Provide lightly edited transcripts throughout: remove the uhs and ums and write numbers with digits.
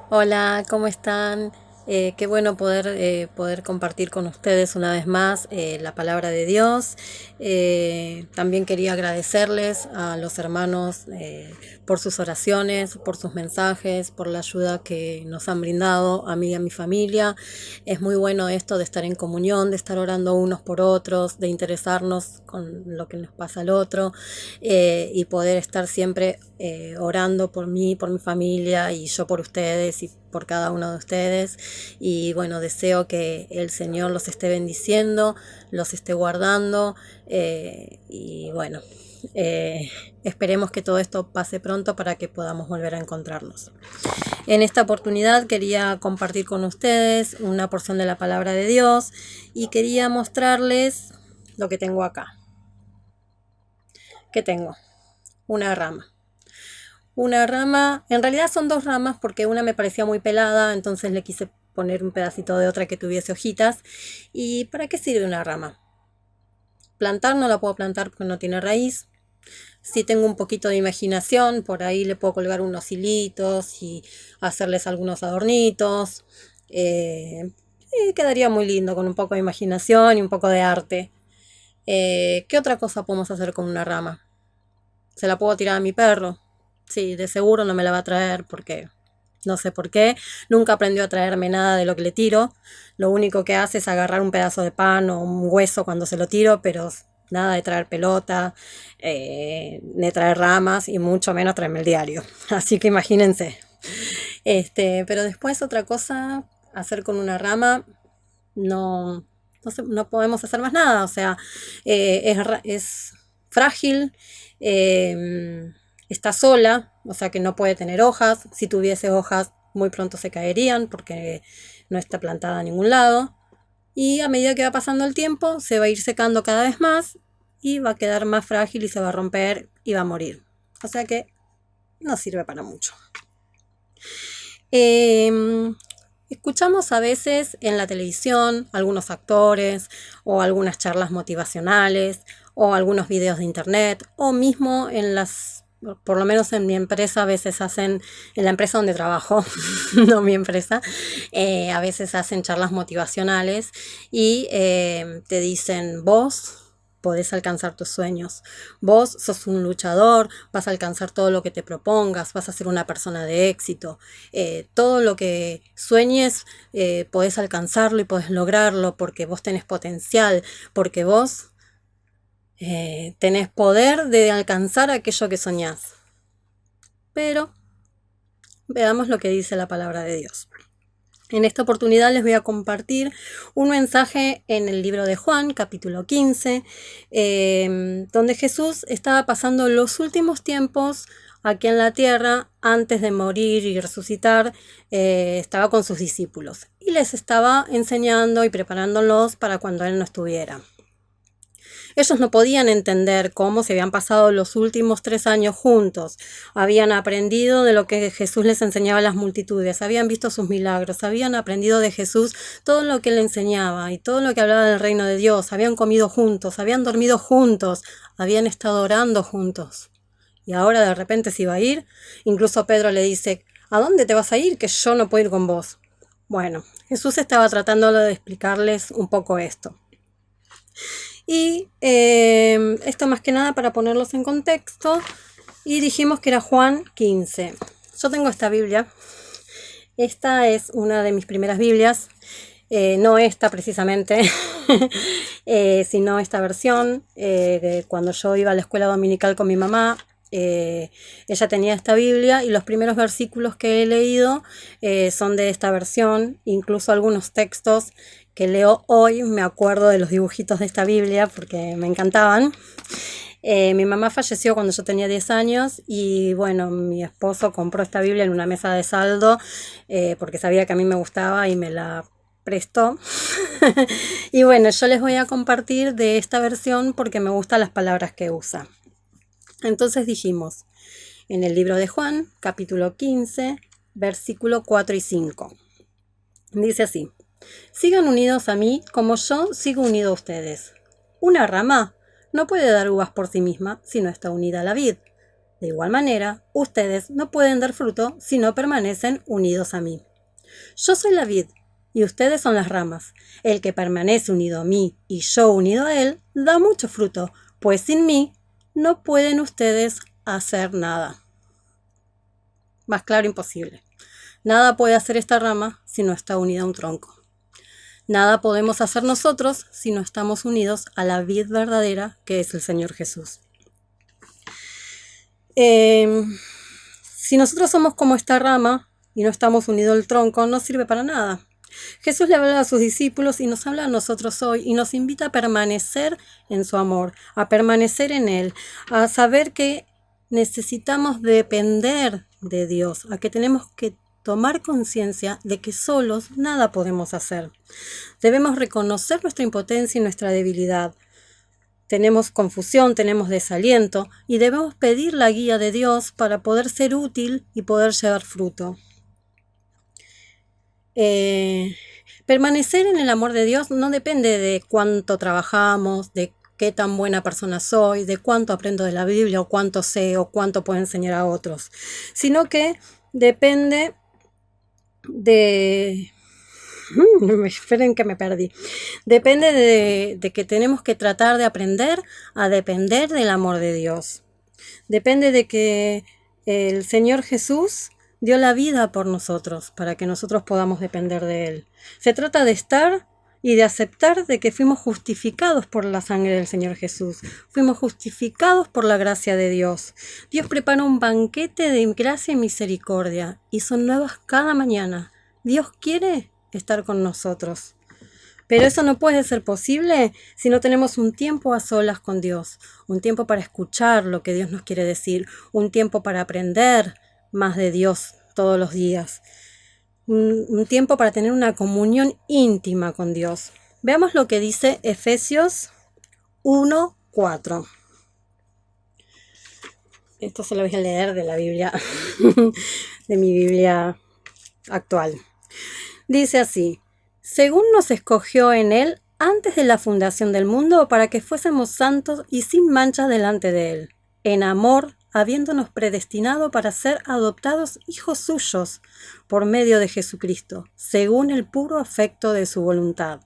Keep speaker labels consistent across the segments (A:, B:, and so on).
A: Hola, ¿cómo están? Qué bueno poder compartir con ustedes una vez más la palabra de Dios. También quería agradecerles a los hermanos por sus oraciones, por sus mensajes, por la ayuda que nos han brindado a mí y a mi familia. Es muy bueno esto de estar en comunión, de estar orando unos por otros, de interesarnos con lo que nos pasa al otro y poder estar siempre orando por mí, por mi familia y yo por ustedes y por cada uno de ustedes. Y bueno, deseo que el Señor los esté bendiciendo, los esté guardando y bueno, eh, esperemos que todo esto pase pronto para que podamos volver a encontrarnos. En esta oportunidad quería compartir con ustedes una porción de la palabra de Dios y quería mostrarles lo que tengo acá. ¿Qué tengo? Una rama. Una rama, en realidad son dos ramas porque una me parecía muy pelada, entonces le quise poner un pedacito de otra que tuviese hojitas. ¿Y para qué sirve una rama? Plantar no la puedo plantar porque no tiene raíz. Si tengo un poquito de imaginación, por ahí le puedo colgar unos hilitos y hacerles algunos adornitos. Y quedaría muy lindo con un poco de imaginación y un poco de arte. ¿Qué otra cosa podemos hacer con una rama? Se la puedo tirar a mi perro. Sí, de seguro no me la va a traer porque no sé por qué. Nunca aprendió a traerme nada de lo que le tiro. Lo único que hace es agarrar un pedazo de pan o un hueso cuando se lo tiro, pero nada de traer pelota, de traer ramas y mucho menos traerme el diario. Así que imagínense. Pero después otra cosa, hacer con una rama, no, no podemos hacer más nada. O sea, es frágil. eh, Está sola, o sea que no puede tener hojas. Si tuviese hojas, muy pronto se caerían porque no está plantada a ningún lado. Y a medida que va pasando el tiempo, se va a ir secando cada vez más y va a quedar más frágil y se va a romper y va a morir. O sea que no sirve para mucho. Eh, Escuchamos a veces en la televisión algunos actores o algunas charlas motivacionales o algunos videos de internet o mismo por lo menos en mi empresa a veces hacen, en la empresa donde trabajo, no mi empresa, a veces hacen charlas motivacionales y te dicen vos podés alcanzar tus sueños. Vos sos un luchador, vas a alcanzar todo lo que te propongas, vas a ser una persona de éxito. Todo lo que sueñes podés alcanzarlo y podés lograrlo porque vos tenés potencial, porque vos tenés poder de alcanzar aquello que soñás. Pero veamos lo que dice la palabra de Dios. En esta oportunidad les voy a compartir un mensaje en el libro de Juan, capítulo 15, donde Jesús estaba pasando los últimos tiempos aquí en la tierra antes de morir y resucitar. Estaba con sus discípulos y les estaba enseñando y preparándolos para cuando Él no estuviera. Ellos no podían entender cómo se habían pasado los últimos 3 años juntos. Habían aprendido de lo que Jesús les enseñaba a las multitudes, habían visto sus milagros, habían aprendido de Jesús todo lo que Él enseñaba y todo lo que hablaba del reino de Dios. Habían comido juntos, habían dormido juntos, habían estado orando juntos. Y ahora de repente se iba a ir. Incluso Pedro le dice, ¿a dónde te vas a ir? Que yo no puedo ir con vos. Bueno, Jesús estaba tratando de explicarles un poco esto. Y esto más que nada para ponerlos en contexto. Y dijimos que era Juan 15. Yo tengo esta Biblia. Esta es una de mis primeras Biblias. No esta precisamente, sino esta versión. De cuando yo iba a la escuela dominical con mi mamá, ella tenía esta Biblia y los primeros versículos que he leído son de esta versión. Incluso algunos textos que leo hoy me acuerdo de los dibujitos de esta Biblia porque me encantaban. Mi mamá falleció cuando yo tenía 10 años y bueno, mi esposo compró esta Biblia en una mesa de saldo porque sabía que a mí me gustaba y me la prestó. Y bueno, yo les voy a compartir de esta versión porque me gustan las palabras que usa. Entonces dijimos, en el libro de Juan, capítulo 15, versículo 4 y 5. Dice así, sigan unidos a mí como yo sigo unido a ustedes. Una rama no puede dar uvas por sí misma si no está unida a la vid. De igual manera, ustedes no pueden dar fruto si no permanecen unidos a mí. Yo soy la vid y ustedes son las ramas. El que permanece unido a mí y yo unido a él da mucho fruto, pues sin mí no pueden ustedes hacer nada. Más claro, imposible. Nada puede hacer esta rama si no está unida a un tronco. Nada podemos hacer nosotros si no estamos unidos a la vid verdadera que es el Señor Jesús. Si nosotros somos como esta rama y no estamos unidos al tronco, no sirve para nada. Jesús le habla a sus discípulos y nos habla a nosotros hoy y nos invita a permanecer en su amor, a permanecer en Él, a saber que necesitamos depender de Dios, a que tenemos que tomar conciencia de que solos nada podemos hacer. Debemos reconocer nuestra impotencia y nuestra debilidad. Tenemos confusión, tenemos desaliento y debemos pedir la guía de Dios para poder ser útil y poder llevar fruto. Permanecer en el amor de Dios no depende de cuánto trabajamos, de qué tan buena persona soy, de cuánto aprendo de la Biblia o cuánto sé o cuánto puedo enseñar a otros, sino que depende de... Esperen que me perdí. Depende de que tenemos que tratar de aprender a depender del amor de Dios. Depende de que el Señor Jesús dio la vida por nosotros para que nosotros podamos depender de Él. Se trata de estar y de aceptar de que fuimos justificados por la sangre del Señor Jesús. Fuimos justificados por la gracia de Dios. Dios prepara un banquete de gracia y misericordia y son nuevas cada mañana. Dios quiere estar con nosotros. Pero eso no puede ser posible si no tenemos un tiempo a solas con Dios, un tiempo para escuchar lo que Dios nos quiere decir, un tiempo para aprender más de Dios todos los días, un tiempo para tener una comunión íntima con Dios. Veamos lo que dice Efesios 1:4. Esto se lo voy a leer de la Biblia, de mi Biblia actual. Dice así: según nos escogió en Él antes de la fundación del mundo para que fuésemos santos y sin mancha delante de Él, en amor, habiéndonos predestinado para ser adoptados hijos suyos por medio de Jesucristo, según el puro afecto de su voluntad.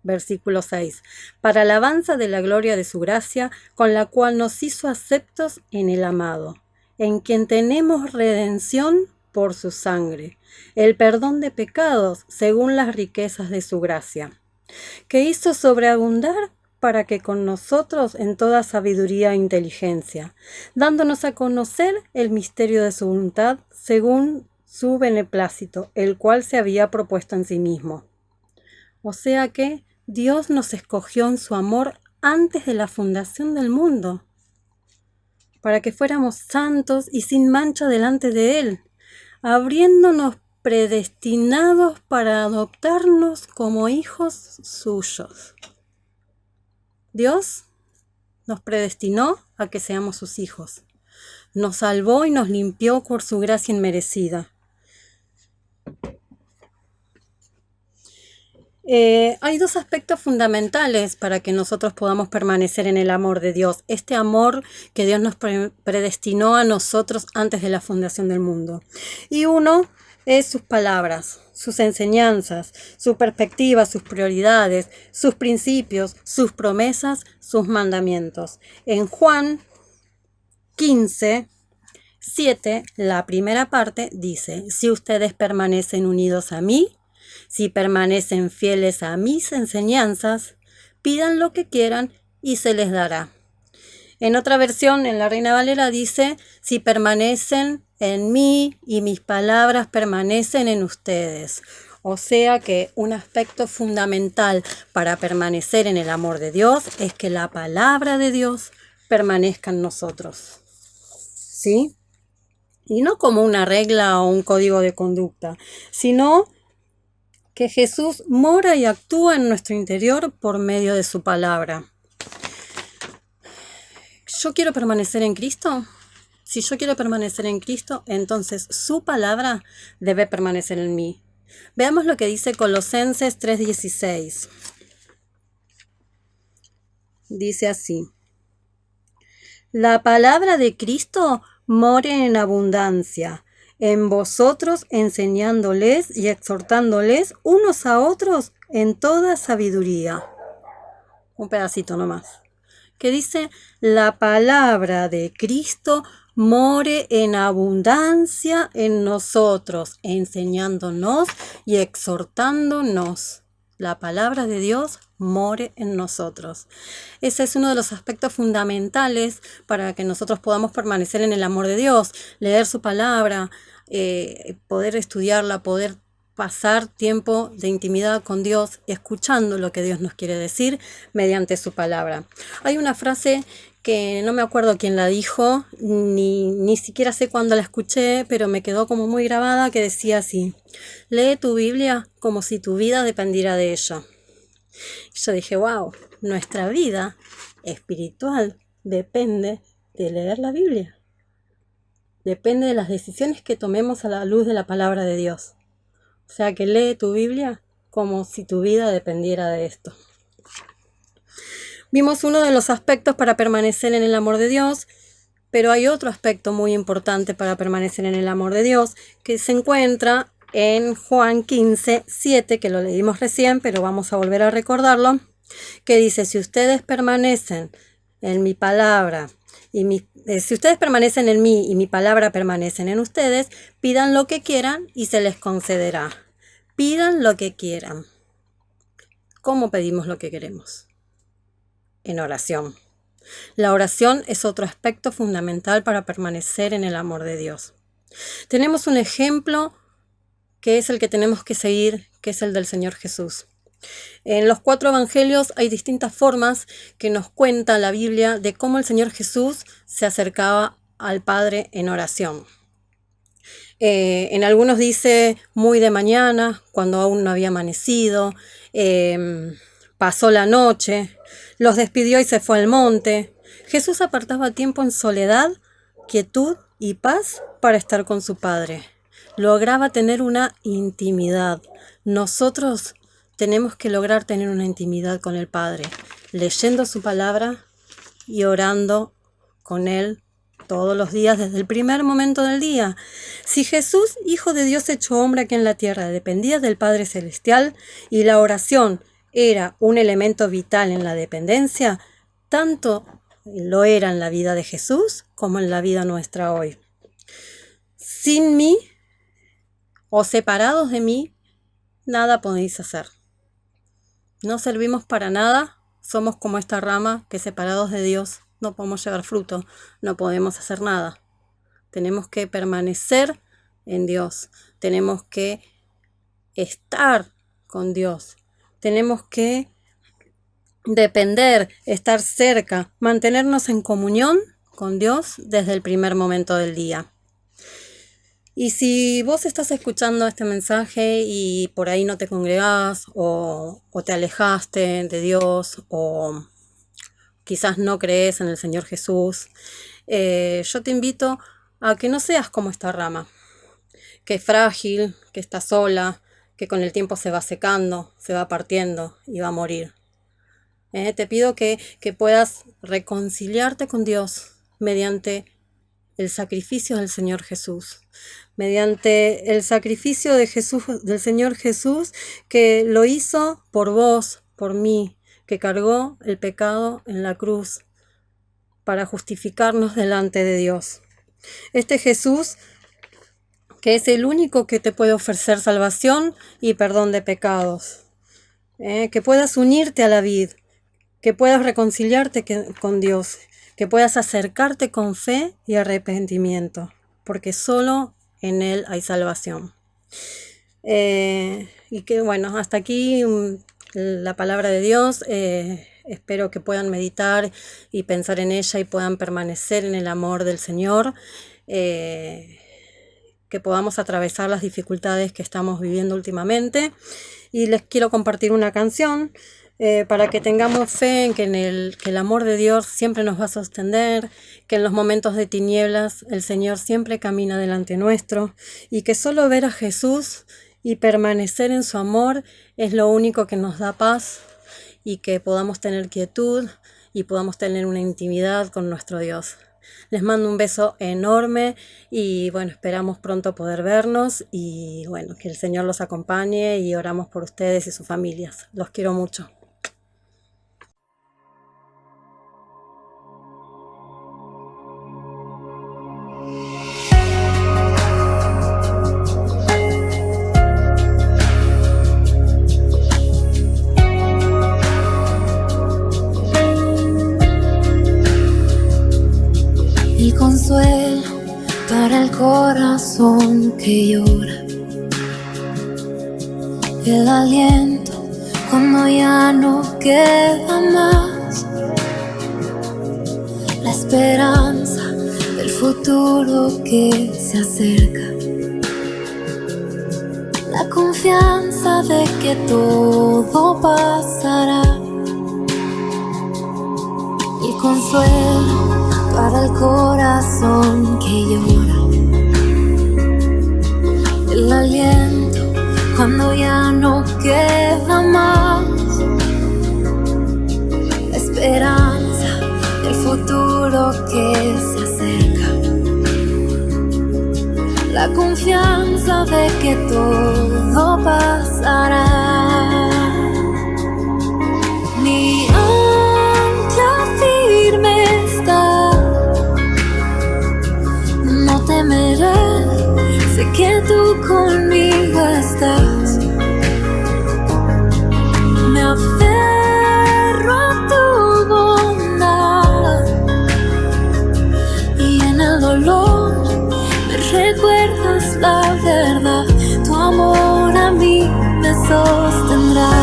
A: Versículo 6. Para alabanza de la gloria de su gracia, con la cual nos hizo aceptos en el amado, en quien tenemos redención por su sangre, el perdón de pecados según las riquezas de su gracia, que hizo sobreabundar para que con nosotros en toda sabiduría e inteligencia, dándonos a conocer el misterio de su voluntad según su beneplácito, el cual se había propuesto en sí mismo. O sea que Dios nos escogió en su amor antes de la fundación del mundo, para que fuéramos santos y sin mancha delante de Él, abriéndonos predestinados para adoptarnos como hijos suyos. Dios nos predestinó a que seamos sus hijos. Nos salvó y nos limpió por su gracia inmerecida. Hay dos aspectos fundamentales para que nosotros podamos permanecer en el amor de Dios. Este amor que Dios nos predestinó a nosotros antes de la fundación del mundo. Y uno es sus palabras, sus enseñanzas, su perspectiva, sus prioridades, sus principios, sus promesas, sus mandamientos. En Juan 15:7, la primera parte dice: si ustedes permanecen unidos a mí, si permanecen fieles a mis enseñanzas, pidan lo que quieran y se les dará. En otra versión, en la Reina Valera, dice: si permanecen en mí y mis palabras permanecen en ustedes. O sea que un aspecto fundamental para permanecer en el amor de Dios es que la palabra de Dios permanezca en nosotros. ¿Sí? Y no como una regla o un código de conducta, sino que Jesús mora y actúa en nuestro interior por medio de su palabra. ¿Yo quiero permanecer en Cristo? Si yo quiero permanecer en Cristo, entonces su palabra debe permanecer en mí. Veamos lo que dice Colosenses 3:16. Dice así: la palabra de Cristo more en abundancia en vosotros, enseñándoles y exhortándoles unos a otros en toda sabiduría. Un pedacito nomás. Que dice, la palabra de Cristo more en abundancia en nosotros, enseñándonos y exhortándonos. La palabra de Dios more en nosotros. Ese es uno de los aspectos fundamentales para que nosotros podamos permanecer en el amor de Dios, leer su palabra, poder estudiarla, poder pasar tiempo de intimidad con Dios, escuchando lo que Dios nos quiere decir mediante su palabra. Hay una frase que no me acuerdo quién la dijo, ni siquiera sé cuándo la escuché, pero me quedó como muy grabada, que decía así: lee tu Biblia como si tu vida dependiera de ella. Y yo dije, wow, nuestra vida espiritual depende de leer la Biblia. Depende de las decisiones que tomemos a la luz de la palabra de Dios. O sea que lee tu Biblia como si tu vida dependiera de esto. Vimos uno de los aspectos para permanecer en el amor de Dios, pero hay otro aspecto muy importante para permanecer en el amor de Dios, que se encuentra en Juan 15:7, que lo leímos recién, pero vamos a volver a recordarlo, que dice, si ustedes permanecen en mi palabra, si ustedes permanecen en mí y mi palabra permanecen en ustedes, pidan lo que quieran y se les concederá. Pidan lo que quieran. ¿Cómo pedimos lo que queremos? En oración. La oración es otro aspecto fundamental para permanecer en el amor de Dios. Tenemos un ejemplo que es el que tenemos que seguir, que es el del Señor Jesús. En los 4 evangelios hay distintas formas que nos cuenta la Biblia de cómo el Señor Jesús se acercaba al Padre en oración. En algunos dice muy de mañana, cuando aún no había amanecido, pasó la noche, los despidió y se fue al monte. Jesús apartaba tiempo en soledad, quietud y paz para estar con su Padre. Lograba tener una intimidad. Nosotros tenemos que lograr tener una intimidad con el Padre, leyendo su palabra y orando con Él todos los días desde el primer momento del día. Si Jesús, Hijo de Dios hecho hombre aquí en la tierra, dependía del Padre Celestial y la oración era un elemento vital en la dependencia, tanto lo era en la vida de Jesús como en la vida nuestra hoy. Sin mí o separados de mí, nada podéis hacer. No servimos para nada, somos como esta rama que separados de Dios no podemos llevar fruto, no podemos hacer nada. Tenemos que permanecer en Dios, tenemos que estar con Dios, tenemos que depender, estar cerca, mantenernos en comunión con Dios desde el primer momento del día. Y si vos estás escuchando este mensaje y por ahí no te congregás o te alejaste de Dios o quizás no crees en el Señor Jesús, yo te invito a que no seas como esta rama, que es frágil, que está sola, que con el tiempo se va secando, se va partiendo y va a morir. Te pido que puedas reconciliarte con Dios mediante el sacrificio del Señor Jesús, mediante el sacrificio de Jesús, del Señor Jesús, que lo hizo por vos, por mí, que cargó el pecado en la cruz para justificarnos delante de Dios. Este Jesús, que es el único que te puede ofrecer salvación y perdón de pecados, que puedas unirte a la vid, que puedas reconciliarte con Dios, que puedas acercarte con fe y arrepentimiento, porque solo en Él hay salvación. Y que bueno, hasta aquí la palabra de Dios. Espero que puedan meditar y pensar en ella y puedan permanecer en el amor del Señor, que podamos atravesar las dificultades que estamos viviendo últimamente. Y les quiero compartir una canción para que tengamos fe en que el amor de Dios siempre nos va a sostener, que en los momentos de tinieblas el Señor siempre camina delante nuestro y que solo ver a Jesús y permanecer en su amor es lo único que nos da paz y que podamos tener quietud y podamos tener una intimidad con nuestro Dios. Les mando un beso enorme y bueno, esperamos pronto poder vernos y bueno, que el Señor los acompañe y oramos por ustedes y sus familias. Los quiero mucho.
B: El consuelo para el corazón que llora, el aliento cuando ya no queda más, la esperanza del futuro que se acerca, la confianza de que todo pasará, el consuelo para el corazón que llora, el aliento cuando ya no queda más, la esperanza del futuro que se acerca, la confianza de que todo pasará. Mi ancla firme está, no temeré, sé que tú conmigo estás. Me aferro a tu bondad y en el dolor me recuerdas la verdad. Tu amor a mí me sostendrá.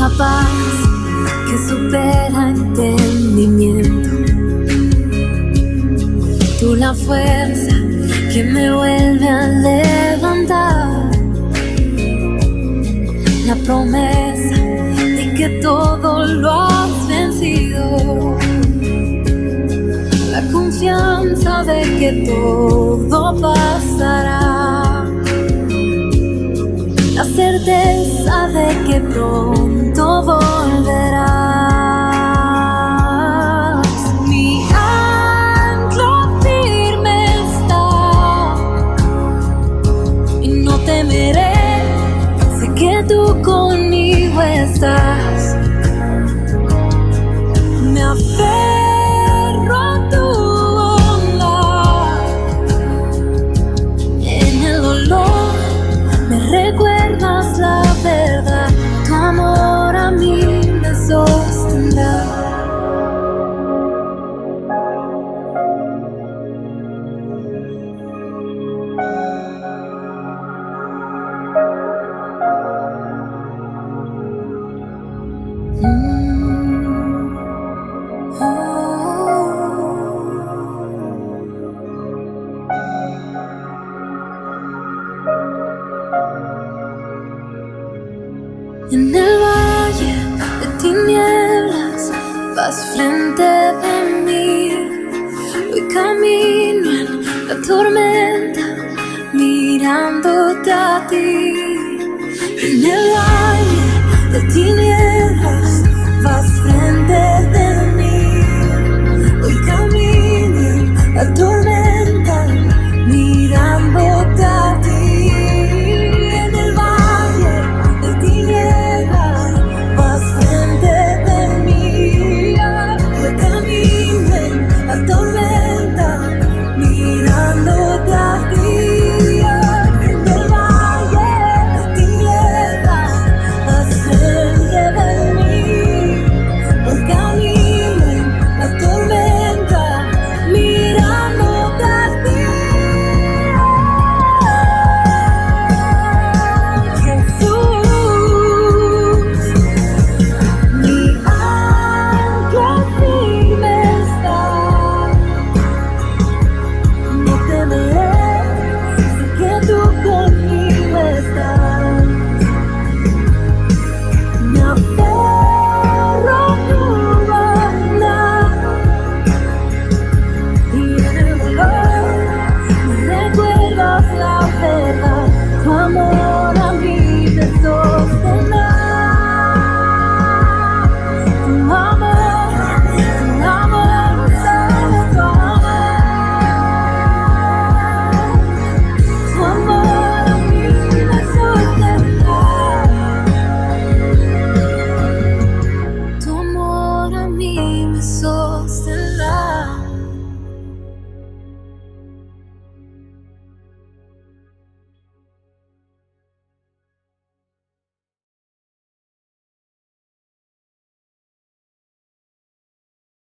B: La paz que supera entendimiento, tú la fuerza que me vuelve a levantar, la promesa de que todo lo has vencido, la confianza de que todo pasará, la certeza de que pronto volverás. Mi ancla firme está y no temeré, sé que tú conmigo estás. Me aferro a tu bondad, en el dolor me recuerdas la verdad, tu amor a mí me sostendrá. En el valle de tinieblas vas frente de mí, voy camino en la tormenta mirándote a ti. En el valle de tinieblas